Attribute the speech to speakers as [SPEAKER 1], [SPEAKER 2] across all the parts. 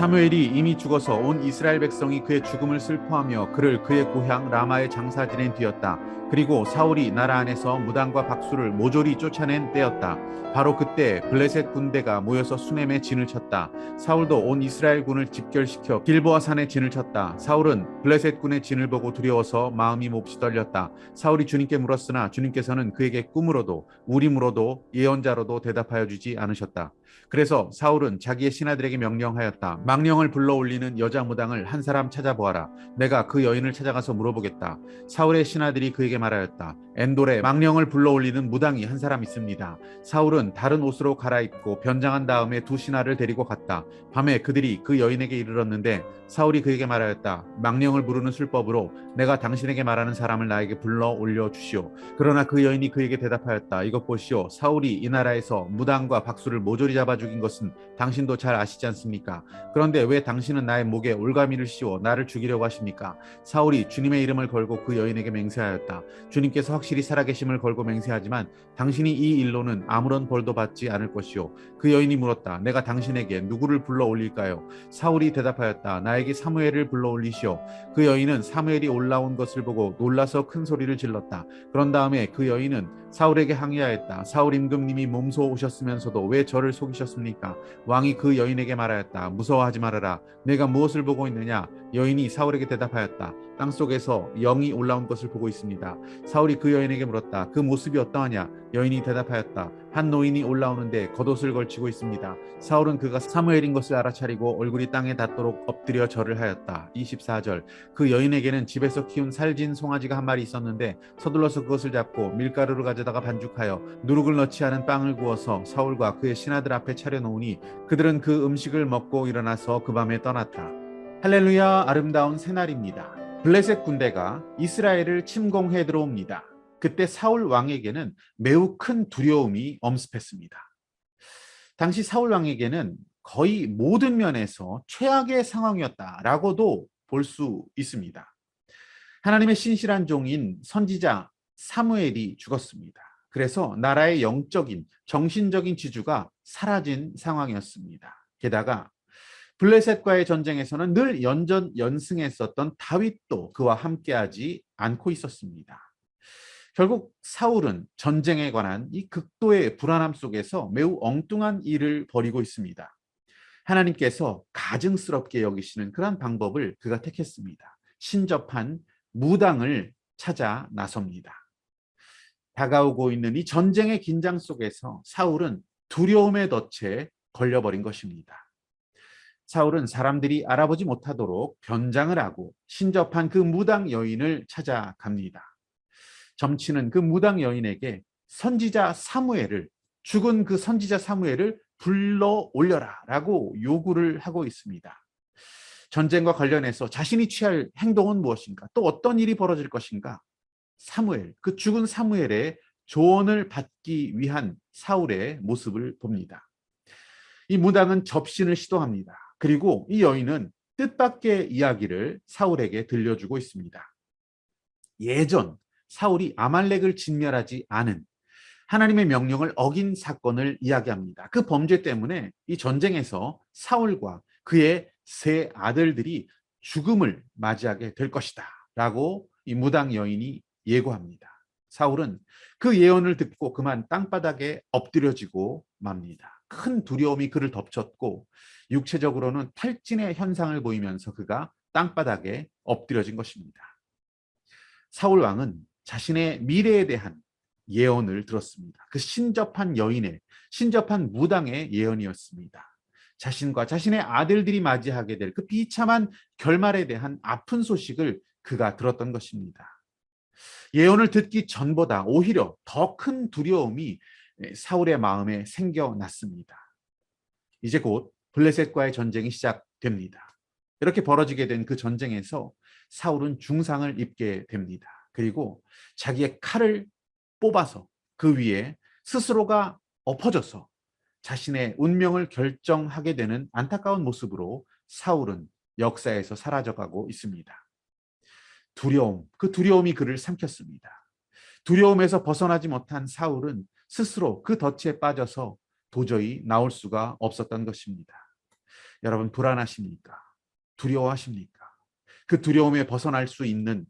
[SPEAKER 1] 사무엘이 이미 죽어서 온 이스라엘 백성이 그의 죽음을 슬퍼하며 그를 그의 고향 라마에 장사 지낸 뒤였다. 그리고 사울이 나라 안에서 무당과 박수를 모조리 쫓아낸 때였다. 바로 그때 블레셋 군대가 모여서 수넴에 진을 쳤다. 사울도 온 이스라엘 군을 집결시켜 길보아 산에 진을 쳤다. 사울은 블레셋 군의 진을 보고 두려워서 마음이 몹시 떨렸다. 사울이 주님께 물었으나 주님께서는 그에게 꿈으로도 우림으로도 예언자로도 대답하여 주지 않으셨다. 그래서 사울은 자기의 신하들에게 명령하였다. 망령을 불러올리는 여자 무당을 한 사람 찾아보아라. 내가 그 여인을 찾아가서 물어보겠다. 사울의 신하들이 그에게 말하였다. 엔돌에 망령을 불러올리는 무당이 한 사람 있습니다. 사울은 다른 옷으로 갈아입고 변장한 다음에 두 신하를 데리고 갔다. 밤에 그들이 그 여인에게 이르렀는데 사울이 그에게 말하였다. 망령을 부르는 술법으로 내가 당신에게 말하는 사람을 나에게 불러 올려 주시오. 그러나 그 여인이 그에게 대답하였다. 이것 보시오. 사울이 이 나라에서 무당과 박수를 모조리 잡아 죽인 것은 당신도 잘 아시지 않습니까? 그런데 왜 당신은 나의 목에 올가미를 씌워 나를 죽이려고 하십니까? 사울이 주님의 이름을 걸고 그 여인에게 맹세하였다. 주님께서 확실히 살아계심을 걸고 맹세하지만 당신이 이 일로는 아무런 벌도 받지 않을 것이오. 그 여인이 물었다. 내가 당신에게 누구를 불러 올릴까요? 사울이 대답하였다. 나에게 사무엘을 불러 올리시오. 그 여인은 사무엘이 올라온 것을 보고 놀라서 큰 소리를 질렀다. 그런 다음에 그 여인은 사울에게 항의하였다. 사울 임금님이 몸소 오셨으면서도 왜 저를 속이셨습니까? 왕이 그 여인에게 말하였다. 무서워하지 말아라. 내가 무엇을 보고 있느냐? 여인이 사울에게 대답하였다. 땅속에서 영이 올라온 것을 보고 있습니다. 사울이 그 여인에게 물었다. 그 모습이 어떠하냐? 여인이 대답하였다. 한 노인이 올라오는데 겉옷을 걸치고 있습니다. 사울은 그가 사무엘인 것을 알아차리고 얼굴이 땅에 닿도록 엎드려 절을 하였다. 24절. 그 여인에게는 집에서 키운 살진 송아지가 한 마리 있었는데 서둘러서 그것을 잡고 밀가루를 가져다가 반죽하여 누룩을 넣지 않은 빵을 구워서 사울과 그의 신하들 앞에 차려놓으니 그들은 그 음식을 먹고 일어나서 그 밤에 떠났다. 할렐루야, 아름다운 새날입니다. 블레셋 군대가 이스라엘을 침공해 들어옵니다. 그때 사울 왕에게는 매우 큰 두려움이 엄습했습니다. 당시 사울 왕에게는 거의 모든 면에서 최악의 상황이었다라고도 볼 수 있습니다. 하나님의 신실한 종인 선지자 사무엘이 죽었습니다. 그래서 나라의 영적인, 정신적인 지주가 사라진 상황이었습니다. 게다가 블레셋과의 전쟁에서는 늘 연전연승했었던 다윗도 그와 함께하지 않고 있었습니다. 결국 사울은 전쟁에 관한 이 극도의 불안함 속에서 매우 엉뚱한 일을 벌이고 있습니다. 하나님께서 가증스럽게 여기시는 그런 방법을 그가 택했습니다. 신접한 무당을 찾아 나섭니다. 다가오고 있는 이 전쟁의 긴장 속에서 사울은 두려움의 덫에 걸려버린 것입니다. 사울은 사람들이 알아보지 못하도록 변장을 하고 신접한 그 무당 여인을 찾아갑니다. 점치는 그 무당 여인에게 선지자 사무엘을, 죽은 그 선지자 사무엘을 불러 올려라 라고 요구를 하고 있습니다. 전쟁과 관련해서 자신이 취할 행동은 무엇인가? 또 어떤 일이 벌어질 것인가? 사무엘, 그 죽은 사무엘의 조언을 받기 위한 사울의 모습을 봅니다. 이 무당은 접신을 시도합니다. 그리고 이 여인은 뜻밖의 이야기를 사울에게 들려주고 있습니다. 예전 사울이 아말렉을 진멸하지 않은, 하나님의 명령을 어긴 사건을 이야기합니다. 그 범죄 때문에 이 전쟁에서 사울과 그의 세 아들들이 죽음을 맞이하게 될 것이다 라고 이 무당 여인이 예고합니다. 사울은 그 예언을 듣고 그만 땅바닥에 엎드려지고 맙니다. 큰 두려움이 그를 덮쳤고 육체적으로는 탈진의 현상을 보이면서 그가 땅바닥에 엎드려진 것입니다. 사울 왕은 자신의 미래에 대한 예언을 들었습니다. 그 신접한 여인의, 신접한 무당의 예언이었습니다. 자신과 자신의 아들들이 맞이하게 될 그 비참한 결말에 대한 아픈 소식을 그가 들었던 것입니다. 예언을 듣기 전보다 오히려 더 큰 두려움이 사울의 마음에 생겨났습니다. 이제 곧 블레셋과의 전쟁이 시작됩니다. 이렇게 벌어지게 된 그 전쟁에서 사울은 중상을 입게 됩니다. 그리고 자기의 칼을 뽑아서 그 위에 스스로가 엎어져서 자신의 운명을 결정하게 되는 안타까운 모습으로 사울은 역사에서 사라져가고 있습니다. 두려움, 그 두려움이 그를 삼켰습니다. 두려움에서 벗어나지 못한 사울은 스스로 그 덫에 빠져서 도저히 나올 수가 없었던 것입니다. 여러분 불안하십니까? 두려워하십니까? 그 두려움에 벗어날 수 있는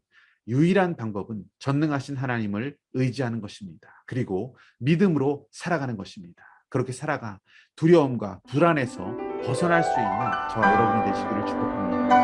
[SPEAKER 1] 유일한 방법은 전능하신 하나님을 의지하는 것입니다. 그리고 믿음으로 살아가는 것입니다. 그렇게 살아가 두려움과 불안에서 벗어날 수 있는 저와 여러분이 되시기를 축복합니다.